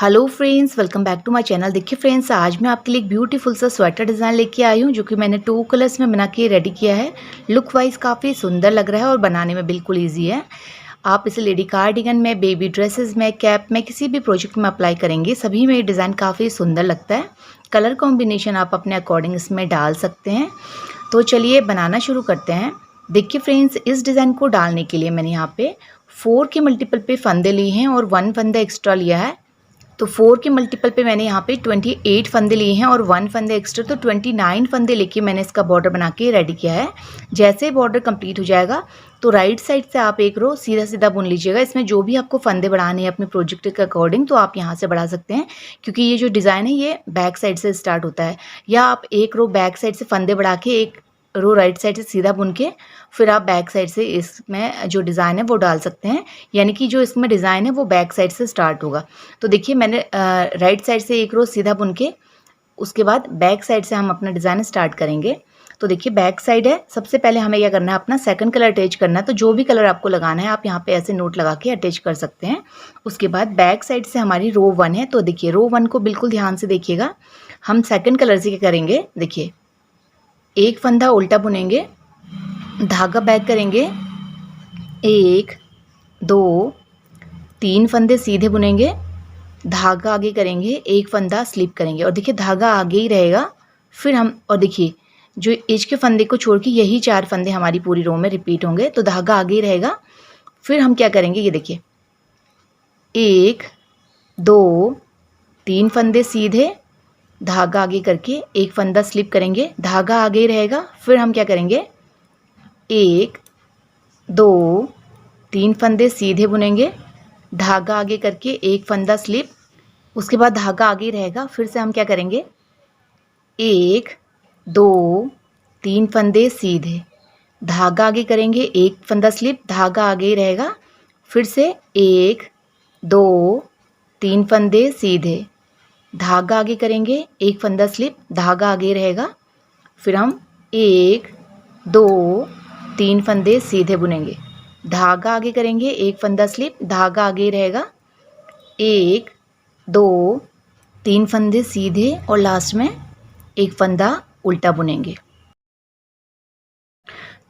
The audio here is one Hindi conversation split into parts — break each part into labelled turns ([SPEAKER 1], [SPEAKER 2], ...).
[SPEAKER 1] Hello friends, welcome back to my channel. देखिए फ्रेंड्स, आज मैं आपके लिए एक ब्यूटीफुल सा स्वेटर डिज़ाइन लेके आई हूँ जो कि मैंने 2 कलर्स में बना के रेडी किया है। लुक वाइज काफ़ी सुंदर लग रहा है और बनाने में बिल्कुल इजी है। आप इसे लेडी कार्डिगन में, बेबी ड्रेसेस में, कैप में, किसी भी प्रोजेक्ट में अप्लाई करेंगे, सभी में ये डिज़ाइन काफ़ी सुंदर लगता है। कलर कॉम्बिनेशन आप अपने अकॉर्डिंग इसमें डाल सकते हैं। तो चलिए बनाना शुरू करते हैं। देखिए फ्रेंड्स, इस डिज़ाइन को डालने के लिए मैंने यहाँ पे 4 के मल्टीपल पे फंदे लिए हैं और 1 फंदा एक्स्ट्रा लिया है। तो 4 के मल्टीपल पे मैंने यहाँ पे 28 फंदे लिए हैं और 1 फंदे एक्स्ट्रा, तो 29 फंदे लेके मैंने इसका बॉर्डर बना के रेडी किया है। जैसे बॉर्डर कंप्लीट हो जाएगा तो राइट साइड से आप एक रो सीधा सीधा बुन लीजिएगा। इसमें जो भी आपको फंदे बढ़ाने हैं अपने प्रोजेक्ट के अकॉर्डिंग, तो आप यहाँ से बढ़ा सकते हैं, क्योंकि ये जो डिज़ाइन है ये बैक साइड से स्टार्ट होता है। या आप एक रो बैक साइड से फंदे बढ़ा के एक रो राइट साइड से सीधा बुन के फिर आप बैक साइड से इसमें जो डिज़ाइन है वो डाल सकते हैं। यानी कि जो इसमें डिज़ाइन है वो बैक साइड से स्टार्ट होगा। तो देखिए, मैंने राइट साइड से एक रो सीधा बुन के उसके बाद बैक साइड से हम अपना डिज़ाइन स्टार्ट करेंगे। तो देखिए, बैक साइड है, सबसे पहले हमें क्या करना है, अपना सेकंड कलर अटैच करना है। तो जो भी कलर आपको लगाना है आप यहाँ पे ऐसे नोट लगा के अटैच कर सकते हैं। उसके बाद बैक साइड से हमारी रो 1 है, तो देखिए रो 1 को बिल्कुल ध्यान से देखिएगा। हम सेकंड कलर से क्या करेंगे, देखिए एक फंदा उल्टा बुनेंगे, धागा बैक करेंगे, 1 2 3 फंदे सीधे बुनेंगे, धागा आगे करेंगे, एक फंदा स्लिप करेंगे और देखिए धागा आगे ही रहेगा। फिर हम और देखिए जो एज के फंदे को छोड़ के यही 4 फंदे हमारी पूरी रो में रिपीट होंगे, तो धागा आगे ही रहेगा। फिर हम क्या करेंगे, ये देखिए 1 2 3 फंदे सीधे, धागा आगे करके एक फंदा स्लिप करेंगे, धागा आगे ही रहेगा। फिर हम क्या करेंगे, 1 2 3 फंदे सीधे बुनेंगे, धागा आगे करके एक फंदा स्लिप, उसके बाद धागा आगे ही रहेगा। फिर से हम क्या करेंगे, 1 2 3 फंदे सीधे, धागा आगे करेंगे, एक फंदा स्लिप, धागा आगे ही रहेगा। फिर से 1 2 3 फंदे सीधे, धागा आगे करेंगे, एक फंदा स्लिप, धागा आगे रहेगा। फिर हम 1 2 3 फंदे सीधे बुनेंगे, धागा आगे करेंगे, एक फंदा स्लिप, धागा आगे रहेगा। 1 2 3 फंदे सीधे और लास्ट में एक फंदा उल्टा बुनेंगे।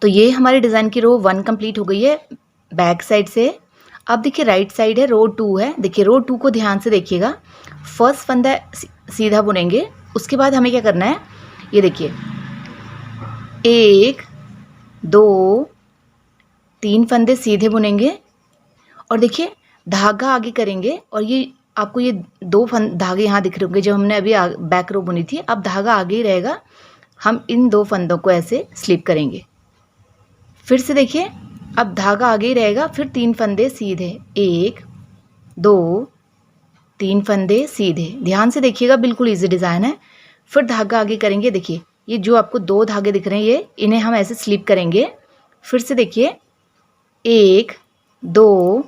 [SPEAKER 1] तो ये हमारे डिज़ाइन की रो 1 कंप्लीट हो गई है बैक साइड से। अब देखिए राइट साइड है, रो 2 है। देखिए रो 2 को ध्यान से देखिएगा। फर्स्ट फंदा सीधा बुनेंगे, उसके बाद हमें क्या करना है, ये देखिए 1 2 3 फंदे सीधे बुनेंगे और देखिए धागा आगे करेंगे। और ये आपको ये 2 धागे यहाँ दिख रहे होंगे जब हमने अभी बैक रो बुनी थी। अब धागा आगे ही रहेगा, हम इन 2 फंदों को ऐसे स्लिप करेंगे। फिर से देखिए, अब धागा आगे ही रहेगा, फिर 3 फंदे सीधे, 1 2 3 फंदे सीधे। ध्यान से देखिएगा, बिल्कुल इजी डिज़ाइन है। फिर धागा आगे करेंगे, देखिए ये जो आपको 2 धागे दिख रहे हैं ये इन्हें हम ऐसे स्लिप करेंगे। फिर से देखिए 1 2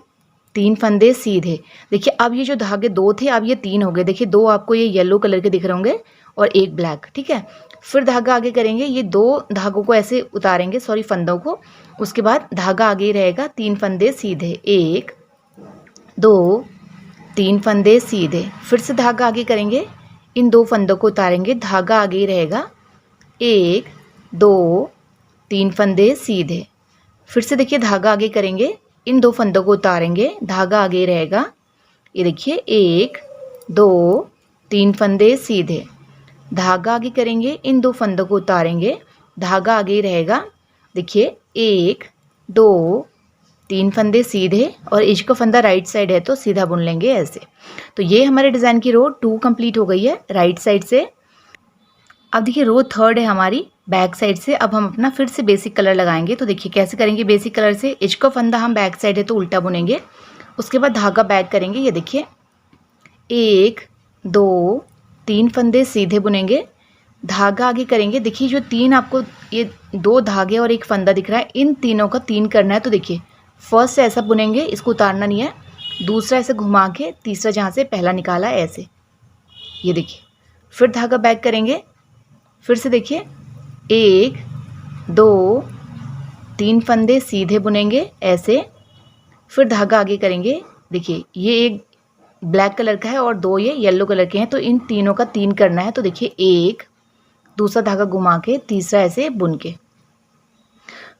[SPEAKER 1] 3 फंदे सीधे। देखिए अब ये जो धागे 2 थे अब ये 3 हो गए। देखिए 2 आपको ये येलो कलर के दिख रहे होंगे और एक ब्लैक, ठीक है। फिर धागा आगे करेंगे, ये 2 धागों को ऐसे उतारेंगे, सॉरी फंदों को। उसके बाद धागा आगे ही रहेगा, 3 फंदे सीधे, 1 2 3 फंदे सीधे। फिर से धागा आगे करेंगे, इन 2 फंदों को उतारेंगे, धागा आगे ही रहेगा, 1 2 3 फंदे सीधे। फिर से देखिए धागा आगे करेंगे, इन 2 फंदों को उतारेंगे, धागा आगे ही रहेगा। ये देखिए 1 2 3 फंदे सीधे, धागा आगे करेंगे, इन 2 फंदों को उतारेंगे, धागा आगे ही रहेगा। देखिए 1 2 3 फंदे सीधे और एज का फंदा राइट साइड है तो सीधा बुन लेंगे ऐसे। तो ये हमारे डिज़ाइन की रो 2 कंप्लीट हो गई है राइट साइड से। अब देखिए रो 3 है हमारी बैक साइड से। अब हम अपना फिर से बेसिक कलर लगाएंगे। तो देखिए कैसे करेंगे, बेसिक कलर से एज का फंदा हम बैक साइड है तो उल्टा बुनेंगे, उसके बाद धागा बैक करेंगे। ये देखिए 1 2 3 फंदे सीधे बुनेंगे, धागा आगे करेंगे। देखिए जो 3 आपको ये 2 धागे और एक फंदा दिख रहा है, इन तीनों का 3 करना है। तो देखिए फर्स्ट से ऐसा बुनेंगे, इसको उतारना नहीं है, दूसरा ऐसे घुमा के, तीसरा जहाँ से पहला निकाला ऐसे, ये देखिए। फिर धागा बैक करेंगे, फिर से देखिए 1 2 3 फंदे सीधे बुनेंगे ऐसे, फिर धागा आगे करेंगे। देखिए ये एक ब्लैक कलर का है और 2 ये येलो कलर के हैं, तो इन तीनों का 3 करना है। तो देखिए 1, दूसरा धागा घुमा के, तीसरा ऐसे बुन के,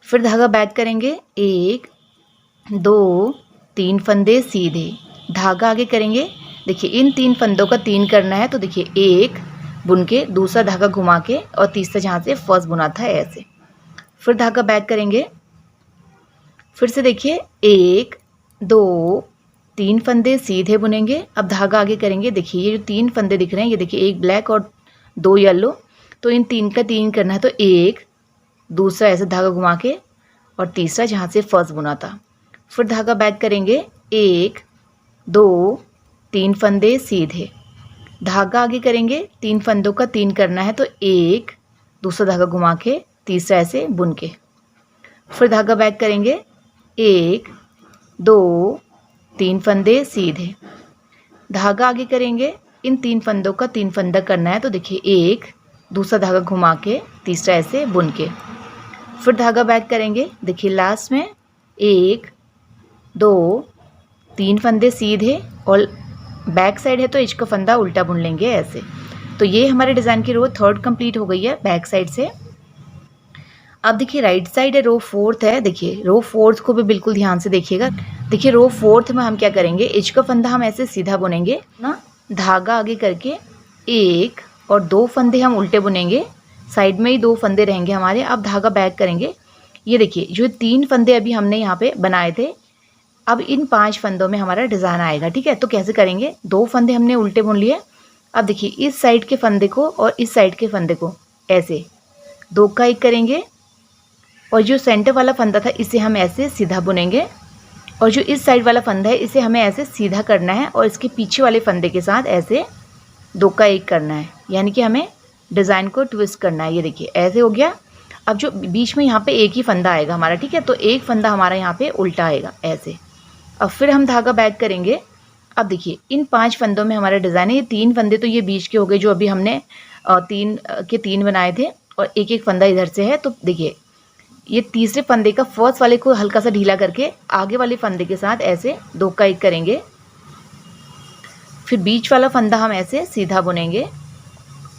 [SPEAKER 1] फिर धागा बैक करेंगे, 1 2 3 फंदे सीधे, धागा आगे करेंगे। देखिए इन 3 फंदों का 3 करना है। तो देखिए 1 बुन के, दूसरा धागा घुमा के और तीसरा जहाँ से फर्स्ट बुना था ऐसे, फिर धागा बैक करेंगे। फिर से देखिए 1 2 3 फंदे सीधे बुनेंगे। अब धागा आगे करेंगे। देखिए ये जो 3 फंदे दिख रहे हैं, ये देखिए 1 ब्लैक और 2 येलो, तो इन 3 का 3 करना है। तो 1, दूसरा ऐसे धागा घुमा के और तीसरा जहाँ से फर्स्ट बुना था, फिर धागा बैक करेंगे। 1 2 3 फंदे सीधे, धागा आगे करेंगे, 3 फंदों का 3 करना है। तो 1, दूसरा धागा घुमा के, तीसरा ऐसे बुन के, फिर धागा बैक करेंगे। 1 2 3 फंदे सीधे, धागा आगे करेंगे, इन 3 फंदों का 3 फंदा करना है। तो देखिए 1, दूसरा धागा घुमा के, तीसरा ऐसे बुन के, फिर धागा बैक करेंगे। देखिए लास्ट में 1 2 3 फंदे सीधे और बैक साइड है तो एज का फंदा उल्टा बुन लेंगे ऐसे। तो ये हमारे डिज़ाइन की रो 3rd कंप्लीट हो गई है बैक साइड से। अब देखिए राइट साइड है, रो 4th है। देखिए रो 4th को भी बिल्कुल ध्यान से देखिएगा। देखिए रो 4th में हम क्या करेंगे, एज का फंदा हम ऐसे सीधा बुनेंगे ना, धागा आगे करके 1 और 2 फंदे हम उल्टे बुनेंगे, साइड में ही 2 फंदे रहेंगे हमारे। अब धागा बैक करेंगे। ये देखिए जो 3 फंदे अभी हमने यहाँ पे बनाए थे, अब इन 5 फंदों में हमारा डिज़ाइन आएगा। ठीक है, तो कैसे करेंगे, 2 फंदे हमने उल्टे बुन लिए। अब देखिए इस साइड के फंदे को और इस साइड के फंदे को ऐसे 2 का 1 करेंगे, और जो सेंटर वाला फंदा था इसे हम ऐसे सीधा बुनेंगे, और जो इस साइड वाला फंदा है इसे हमें ऐसे सीधा करना है, और इसके पीछे वाले फंदे के साथ ऐसे 2 का 1 करना है, यानी कि हमें डिज़ाइन को ट्विस्ट करना है। ये देखिए ऐसे हो गया। अब जो बीच में यहाँ पे एक ही फंदा आएगा हमारा, ठीक है, तो एक फंदा हमारा यहाँ पे उल्टा आएगा ऐसे। अब फिर हम धागा बैक करेंगे। अब देखिए इन 5 फंदों में हमारा डिज़ाइन है। ये 3 फंदे तो ये बीच के हो गए जो अभी हमने 3 के 3 बनाए थे, और एक एक फंदा इधर से है। तो देखिए ये तीसरे फंदे का फर्स्ट वाले को हल्का सा ढीला करके आगे वाले फंदे के साथ ऐसे 2 का 1 करेंगे, फिर बीच वाला फंदा हम ऐसे सीधा बुनेंगे,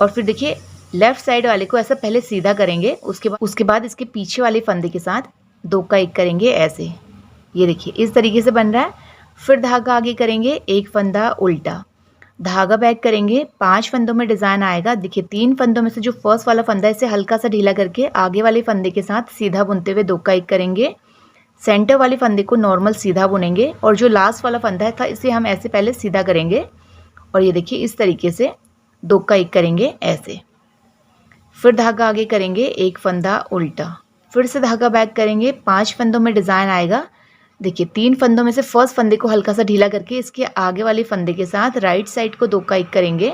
[SPEAKER 1] और फिर देखिए लेफ़्ट साइड वाले को ऐसा पहले सीधा करेंगे, उसके बाद इसके पीछे वाले फंदे के साथ 2 का 1 करेंगे ऐसे। ये देखिए इस तरीके से बन रहा है। फिर धागा आगे करेंगे, एक फंदा उल्टा, धागा बैक करेंगे, 5 फंदों में डिज़ाइन आएगा। देखिए 3 फंदों में से जो फर्स्ट वाला फंदा है इसे हल्का सा ढीला करके आगे वाले फंदे के साथ सीधा बुनते हुए 2 का 1 करेंगे, सेंटर वाले फंदे को नॉर्मल सीधा बुनेंगे, और जो लास्ट वाला फंदा था इसे हम ऐसे पहले सीधा करेंगे, और ये देखिए इस तरीके से 2 का 1 करेंगे ऐसे। फिर धागा आगे करेंगे, एक फंदा उल्टा, फिर से धागा बैक करेंगे, 5 फंदों में डिज़ाइन आएगा। देखिए 3 फंदों में से फर्स्ट फंदे को हल्का सा ढीला करके इसके आगे वाले फंदे के साथ राइट साइड को 2 का 1 करेंगे,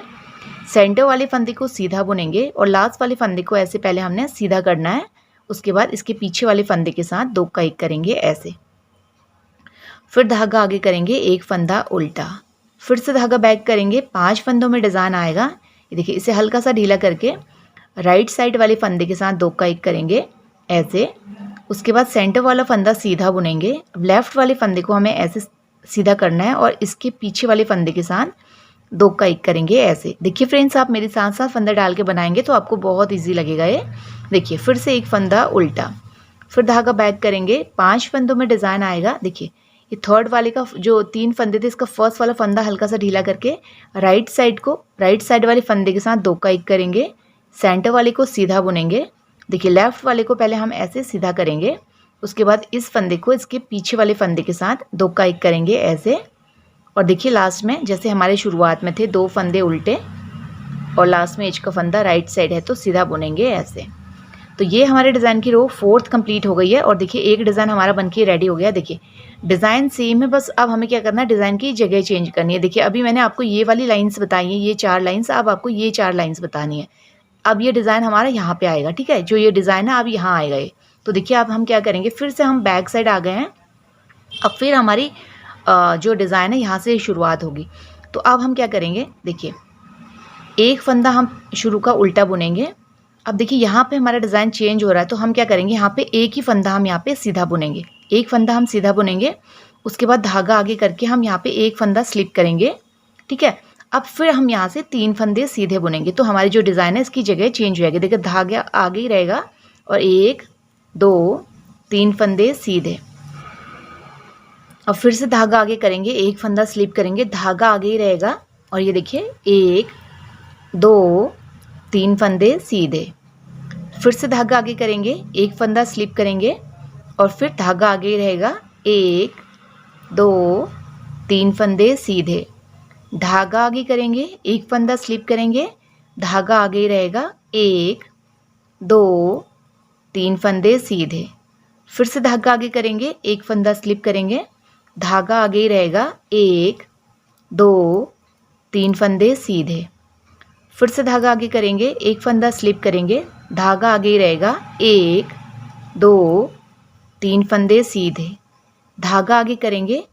[SPEAKER 1] सेंटर वाले फंदे को सीधा बुनेंगे, और लास्ट वाले फंदे को ऐसे पहले हमने सीधा करना है, उसके बाद इसके पीछे वाले फंदे के साथ 2 का 1 करेंगे ऐसे। फिर धागा आगे करेंगे, एक फंदा उल्टा, फिर से धागा बैक करेंगे, 5 फंदों में डिज़ाइन आएगा। ये देखिए इसे हल्का सा ढीला करके राइट साइड वाले फंदे के साथ 2 का 1 करेंगे ऐसे, उसके बाद सेंटर वाला फंदा सीधा बुनेंगे। लेफ़्ट वाले फंदे को हमें ऐसे सीधा करना है, और इसके पीछे वाले फंदे के साथ 2 का 1 करेंगे ऐसे। देखिए फ्रेंड्स, आप मेरे साथ साथ फंदा डाल के बनाएंगे तो आपको बहुत इजी लगेगा ये। देखिए फिर से एक फंदा उल्टा, फिर धागा बैक करेंगे, 5 फंदों में डिज़ाइन आएगा। देखिए ये थर्ड वाले का जो 3 फंदे थे इसका फर्स्ट वाला फंदा हल्का सा ढीला करके राइट साइड वाले फंदे के साथ 2 का 1 करेंगे, सेंटर वाले को सीधा बुनेंगे। देखिए लेफ़्ट वाले को पहले हम ऐसे सीधा करेंगे, उसके बाद इस फंदे को इसके पीछे वाले फंदे के साथ 2 का 1 करेंगे ऐसे, और देखिए लास्ट में जैसे हमारे शुरुआत में थे 2 फंदे उल्टे और लास्ट में एज का फंदा राइट साइड है तो सीधा बुनेंगे ऐसे। तो ये हमारे डिज़ाइन की रो 4th कंप्लीट हो गई है, और देखिए एक डिज़ाइन हमारा बनके रेडी हो गया। देखिए डिज़ाइन सेम है, बस अब हमें क्या करना है, डिज़ाइन की जगह चेंज करनी है। देखिए अभी मैंने आपको ये वाली लाइन्स बताई हैं, ये 4 लाइन्स, अब आपको ये 4 लाइन्स बतानी है। अब ये डिज़ाइन हमारा यहाँ पे आएगा, ठीक है, जो ये डिज़ाइन है अब यहाँ आएगा ये। तो देखिए अब हम क्या करेंगे, फिर से हम बैक साइड आ गए हैं। अब फिर हमारी जो डिज़ाइन है यहाँ से शुरुआत होगी। तो अब हम क्या करेंगे, देखिए एक फंदा हम शुरू का उल्टा बुनेंगे। अब देखिए यहाँ पे हमारा डिज़ाइन चेंज हो रहा है, तो हम क्या करेंगे, यहाँ पे एक ही फंदा हम यहाँ पे सीधा बुनेंगे, एक फंदा हम सीधा बुनेंगे, उसके बाद धागा आगे करके हम यहाँ पे एक फंदा स्लिप करेंगे, ठीक है। अब फिर हम यहाँ से 3 फंदे सीधे बुनेंगे, तो हमारी जो डिज़ाइन है इसकी जगह चेंज हो जाएगी। देखिए धागा आगे ही रहेगा और 1 2 3 फंदे सीधे। अब फिर से धागा आगे करेंगे, एक फंदा स्लिप करेंगे, धागा आगे ही रहेगा और ये देखिए 1 2 3 फंदे सीधे। फिर से धागा आगे करेंगे, एक फंदा स्लिप करेंगे और फिर धागा आगे ही रहेगा, 1 2 3 फंदे सीधे। धागा आगे करेंगे, एक फंदा स्लिप करेंगे, धागा आगे ही रहेगा, 1 2 3 फंदे सीधे। फिर से धागा आगे करेंगे, एक फंदा स्लिप करेंगे, धागा आगे ही रहेगा, 1 2 3 फंदे सीधे। फिर से धागा आगे करेंगे, एक फंदा स्लिप करेंगे, धागा आगे ही रहेगा, 1 2 3 फंदे सीधे। धागा आगे करेंगे,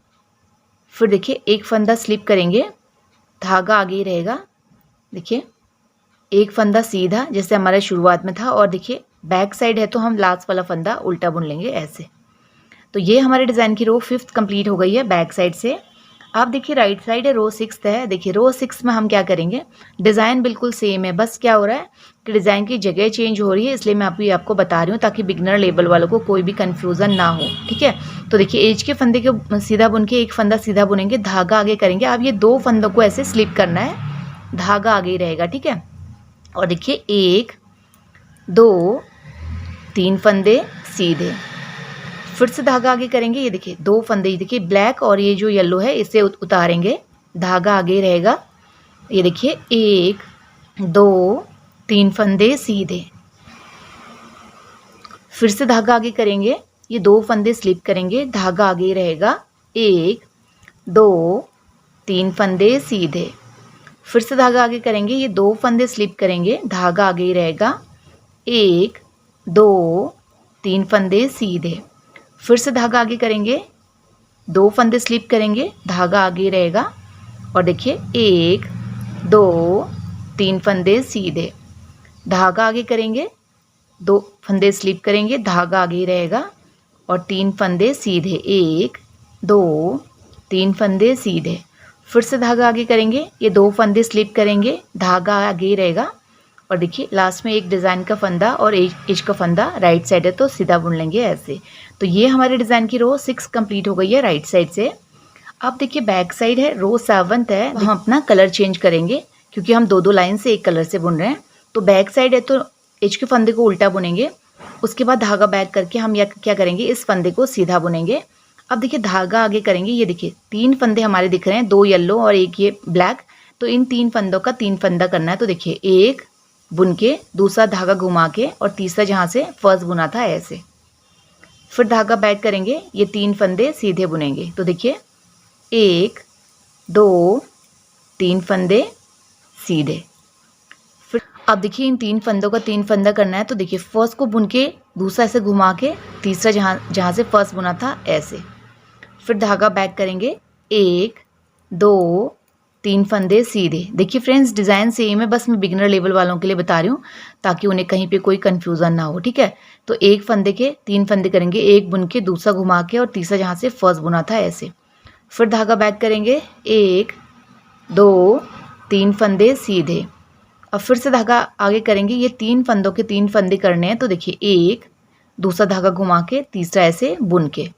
[SPEAKER 1] फिर देखिए एक फंदा स्लिप करेंगे, धागा आगे ही रहेगा, देखिए एक फंदा सीधा जैसे हमारे शुरुआत में था और देखिए बैक साइड है तो हम लास्ट वाला फंदा उल्टा बुन लेंगे ऐसे। तो ये हमारे डिज़ाइन की रो 5th कंप्लीट हो गई है बैक साइड से। आप देखिए राइट साइड है, रो 6th है। देखिए रो 6 में हम क्या करेंगे, डिज़ाइन बिल्कुल सेम है, बस क्या हो रहा है कि डिज़ाइन की जगह चेंज हो रही है, इसलिए मैं आपको बता रही हूँ ताकि बिगनर लेवल वालों को कोई भी कन्फ्यूज़न ना हो, ठीक है। तो देखिए एज के फंदे को सीधा बुन के एक फंदा सीधा बुनेंगे, धागा आगे करेंगे। अब ये 2 फंदों को ऐसे स्लिप करना है, धागा आगे ही रहेगा, ठीक है। और देखिए 1 2 3 फंदे सीधे। फिर से धागा आगे करेंगे, ये देखिए 2 फंदे, देखिए ब्लैक और ये जो येलो है इसे उतारेंगे, धागा आगे रहेगा, ये देखिए 1 2 3 फंदे सीधे। फिर से धागा आगे करेंगे, ये 2 फंदे स्लिप करेंगे, धागा आगे रहेगा, 1 2 3 फंदे सीधे। फिर से धागा आगे करेंगे, ये 2 फंदे स्लिप करेंगे, धागा आगे ही रहेगा, 1 2 3 फंदे सीधे। फिर से धागा आगे करेंगे, 2 फंदे स्लिप करेंगे, धागा आगे रहेगा और देखिए 1 2 3 फंदे सीधे। धागा आगे करेंगे, 2 फंदे स्लिप करेंगे, धागा आगे रहेगा और 3 फंदे सीधे, 1 2 3 फंदे सीधे। फिर से धागा आगे करेंगे, ये 2 फंदे स्लिप करेंगे, धागा आगे रहेगा और देखिए लास्ट में एक डिज़ाइन का फंदा और एज का फंदा राइट साइड है तो सीधा बुन लेंगे ऐसे। तो ये हमारे डिज़ाइन की रो 6 कंप्लीट हो गई है राइट साइड से। अब देखिए बैक साइड है, रो 7th है, हम अपना कलर चेंज करेंगे क्योंकि हम 2 लाइन से एक कलर से बुन रहे हैं। तो बैक साइड है तो एज के फंदे को उल्टा बुनेंगे, उसके बाद धागा बैक करके हम क्या करेंगे, इस फंदे को सीधा बुनेंगे। अब देखिए धागा आगे करेंगे, ये देखिए 3 फंदे हमारे दिख रहे हैं, 2 येलो और एक ये ब्लैक। तो इन 3 फंदों का 3 फंदा करना है। तो देखिए एक बुन के, दूसरा धागा घुमा के और तीसरा जहाँ से फर्स्ट बुना था ऐसे। फिर धागा बैक करेंगे, ये 3 फंदे सीधे बुनेंगे। तो देखिए 1 2 3 फंदे सीधे। फिर अब देखिए इन 3 फंदों का 3 फंदा करना है। तो देखिए फर्स्ट को बुन के, दूसरा ऐसे घुमा के, तीसरा जहाँ से फर्स्ट बुना था ऐसे। फिर धागा बैक करेंगे, 1 2 3 फंदे सीधे। देखिए फ्रेंड्स डिज़ाइन सेम है, बस मैं बिगिनर लेवल वालों के लिए बता रही हूँ ताकि उन्हें कहीं पे कोई कन्फ्यूज़न ना हो, ठीक है। तो एक फंदे के 3 फंदे करेंगे, एक बुन के, दूसरा घुमा के और तीसरा जहाँ से फर्स्ट बुना था ऐसे। फिर धागा बैक करेंगे, 1 2 3 फंदे सीधे। अब फिर से धागा आगे करेंगे, ये 3 फंदों के 3 फंदे करने हैं। तो देखिए एक, दूसरा धागा घुमा के, तीसरा ऐसे बुन के।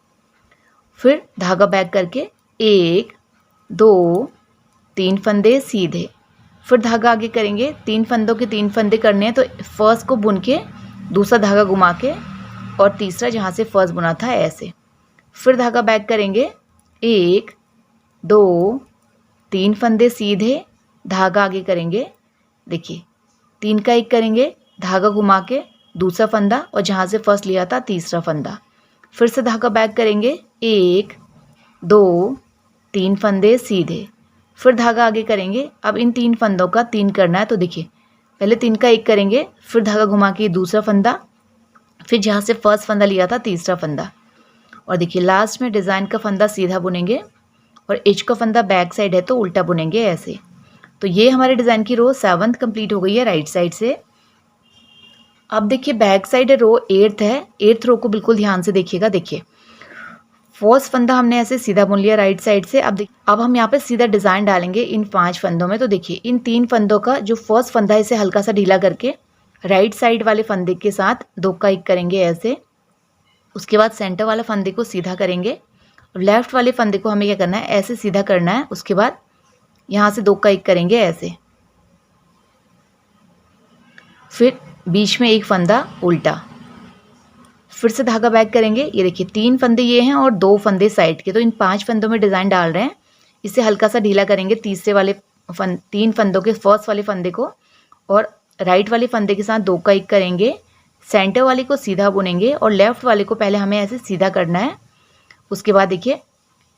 [SPEAKER 1] फिर धागा बैक करके 1 2 3 फंदे सीधे। फिर धागा आगे करेंगे, 3 फंदों के 3 फंदे करने हैं। तो फर्स्ट को बुन के, दूसरा धागा घुमा के और तीसरा जहाँ से फर्स्ट बुना था ऐसे। फिर धागा बैक करेंगे, 1 2 3 फंदे सीधे, धागा आगे करेंगे, देखिए 3 का 1 करेंगे, धागा घुमा के, दूसरा फंदा और जहाँ से फर्स्ट लिया था तीसरा फंदा। फिर से धागा बैक करेंगे, 1 2 3 फंदे सीधे। फिर धागा आगे करेंगे, अब इन 3 फंदों का 3 करना है। तो देखिए पहले 3 का 1 करेंगे, फिर धागा घुमा के दूसरा फंदा, फिर जहाँ से फर्स्ट फंदा लिया था तीसरा फंदा और देखिए लास्ट में डिज़ाइन का फंदा सीधा बुनेंगे और एज का फंदा बैक साइड है तो उल्टा बुनेंगे ऐसे। तो ये हमारे डिज़ाइन की रो 7th कंप्लीट हो गई है राइट साइड से। अब देखिए बैक साइड रो 8th है, 8th रो को बिल्कुल ध्यान से देखिएगा। देखिए फर्स्ट फंदा हमने ऐसे सीधा बुन लिया राइट साइड से। अब हम यहाँ पे सीधा डिज़ाइन डालेंगे इन 5 फंदों में। तो देखिए इन 3 फंदों का जो फर्स्ट फंदा है इसे हल्का सा ढीला करके राइट साइड वाले फंदे के साथ 2 का 1 करेंगे ऐसे। उसके बाद सेंटर वाला फंदे को सीधा करेंगे और लेफ्ट वाले फंदे को हमें क्या करना है, ऐसे सीधा करना है। उसके बाद यहाँ से 2 का 1 करेंगे ऐसे। फिर बीच में एक फंदा उल्टा, फिर से धागा बैक करेंगे। ये देखिए 3 फंदे ये हैं और 2 फंदे साइड के। तो इन 5 फंदों में डिज़ाइन डाल रहे हैं। इसे हल्का सा ढीला करेंगे तीसरे वाले 3 फंदों के फर्स्ट वाले फंदे को और राइट वाले फंदे के साथ 2 का 1 करेंगे। सेंटर वाले को सीधा बुनेंगे और लेफ्ट वाले को पहले हमें ऐसे सीधा करना है। उसके बाद देखिए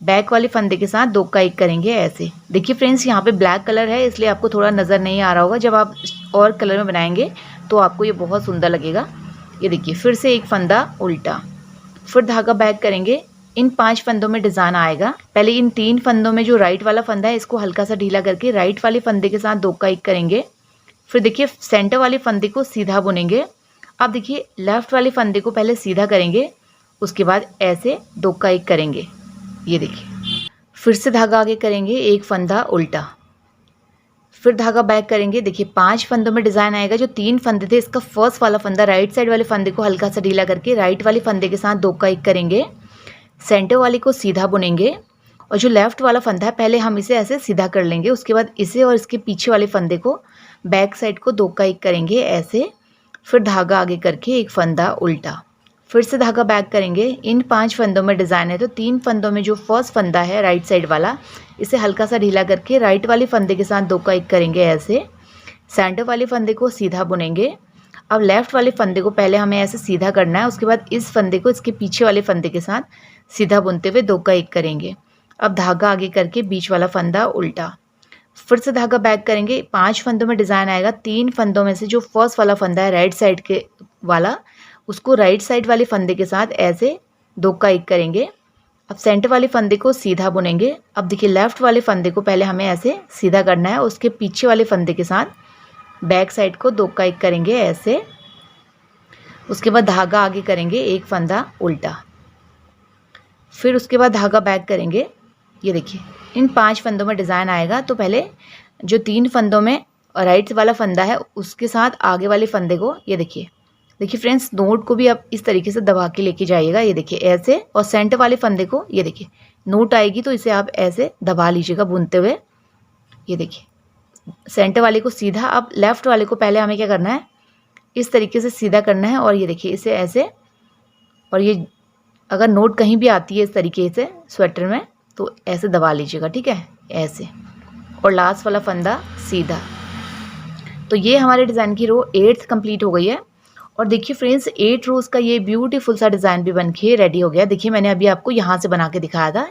[SPEAKER 1] बैक वाले फंदे के साथ 2 का 1 करेंगे ऐसे। देखिए फ्रेंड्स यहाँ पे ब्लैक कलर है इसलिए आपको थोड़ा नज़र नहीं आ रहा होगा। जब आप और कलर में बनाएंगे तो आपको ये बहुत सुंदर लगेगा। ये देखिए फिर से एक फंदा उल्टा, फिर धागा बैक करेंगे। इन 5 फंदों में डिज़ाइन आएगा। पहले इन 3 फंदों में जो राइट वाला फंदा है इसको हल्का सा ढीला करके राइट वाले फंदे के साथ 2 का 1 करेंगे। फिर देखिए सेंटर वाले फंदे को सीधा बुनेंगे। अब देखिए लेफ्ट वाले फंदे को पहले सीधा करेंगे, उसके बाद ऐसे 2 का 1 करेंगे। ये देखिए फिर से धागा आगे करेंगे, एक फंदा उल्टा, फिर धागा बैक करेंगे। देखिए 5 फंदों में डिज़ाइन आएगा। जो 3 फंदे थे इसका फर्स्ट वाला फंदा राइट साइड वाले फंदे को हल्का सा ढीला करके राइट वाले फंदे के साथ 2 का 1 करेंगे। सेंटर वाले को सीधा बुनेंगे और जो लेफ्ट वाला फंदा है पहले हम इसे ऐसे सीधा कर लेंगे। उसके बाद इसे और इसके पीछे वाले फंदे को बैक साइड को 2 का 1 करेंगे ऐसे। फिर धागा आगे करके एक फंदा उल्टा, फिर से धागा बैक करेंगे। इन 5 फंदों में डिज़ाइन है तो 3 फंदों में जो फर्स्ट फंदा है राइट साइड वाला इसे हल्का सा ढीला करके राइट वाले फंदे के साथ 2 का 1 करेंगे ऐसे। सेंटर वाले फंदे को सीधा बुनेंगे। अब लेफ्ट वाले फंदे को पहले हमें ऐसे सीधा करना है। उसके बाद इस फंदे को इसके पीछे वाले फंदे के साथ सीधा बुनते हुए 2 का 1 करेंगे। अब धागा आगे करके बीच वाला फंदा उल्टा, फिर से धागा बैक करेंगे। 5 फंदों में डिज़ाइन आएगा। 3 फंदों में से जो फर्स्ट वाला फंदा है राइट साइड के वाला उसको राइट साइड वाले फंदे के साथ ऐसे 2 का 1 करेंगे। अब सेंटर वाले फंदे को सीधा बुनेंगे। अब देखिए लेफ्ट वाले फंदे को पहले हमें ऐसे सीधा करना है। उसके पीछे वाले फंदे के साथ बैक साइड को 2 का 1 करेंगे ऐसे। उसके बाद धागा आगे करेंगे, एक फंदा उल्टा, फिर उसके बाद धागा बैक करेंगे। ये देखिए इन 5 फंदों में डिज़ाइन आएगा। तो पहले जो 3 फंदों में राइट वाला फंदा है उसके साथ आगे वाले फंदे को ये देखिए फ्रेंड्स नोट को भी आप इस तरीके से दबा के लेके जाइएगा। ये देखिए ऐसे, और सेंटर वाले फंदे को ये देखिए नोट आएगी तो इसे आप ऐसे दबा लीजिएगा बुनते हुए। ये देखिए सेंटर वाले को सीधा। अब लेफ्ट वाले को पहले हमें क्या करना है, इस तरीके से सीधा करना है और ये देखिए इसे ऐसे। और ये अगर नोट कहीं भी आती है इस तरीके से स्वेटर में तो ऐसे दबा लीजिएगा, ठीक है, ऐसे। और लास्ट वाला फंदा सीधा। तो ये हमारे डिज़ाइन की रो 8th कंप्लीट हो गई है। और देखिए फ्रेंड्स 8 रोज़ का ये ब्यूटीफुल सा डिज़ाइन भी बन के रेडी हो गया। देखिए मैंने अभी आपको यहाँ से बना के दिखाया था,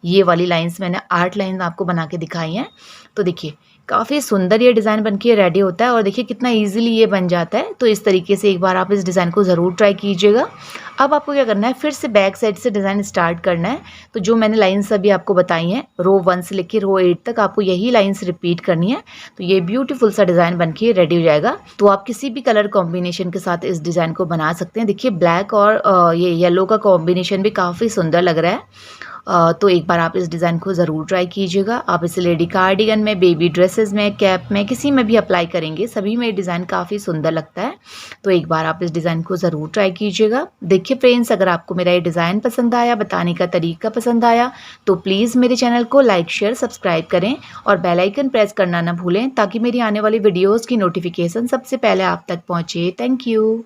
[SPEAKER 1] ये वाली लाइंस मैंने 8 लाइन आपको बना के दिखाई हैं। तो देखिए काफ़ी सुंदर ये डिज़ाइन बन के रेडी होता है और देखिए कितना इजीली ये बन जाता है। तो इस तरीके से एक बार आप इस डिज़ाइन को ज़रूर ट्राई कीजिएगा। अब आपको क्या करना है, फिर से बैक साइड से डिज़ाइन स्टार्ट करना है। तो जो मैंने लाइन्स अभी आपको बताई हैं रो 1 से लेकर रो 8 तक आपको यही लाइन्स रिपीट करनी है। तो ये ब्यूटीफुल सा डिज़ाइन बन के रेडी हो जाएगा। तो आप किसी भी कलर कॉम्बिनेशन के साथ इस डिज़ाइन को बना सकते हैं। देखिए ब्लैक और ये येलो का कॉम्बिनेशन भी काफ़ी सुंदर लग रहा है। तो एक बार आप इस डिज़ाइन को ज़रूर ट्राई कीजिएगा। आप इसे लेडी कार्डिगन में, बेबी ड्रेसेस में, कैप में, किसी में भी अप्लाई करेंगे, सभी में डिज़ाइन काफ़ी सुंदर लगता है। तो एक बार आप इस डिज़ाइन को ज़रूर ट्राई कीजिएगा। देखिए फ्रेंड्स अगर आपको मेरा ये डिज़ाइन पसंद आया, बताने का तरीका पसंद आया तो प्लीज़ मेरे चैनल को लाइक, शेयर, सब्सक्राइब करें और बेल आइकन प्रेस करना ना भूलें ताकि मेरी आने वाली वीडियोज़ की नोटिफिकेशन सबसे पहले आप तक पहुँचे। Thank you.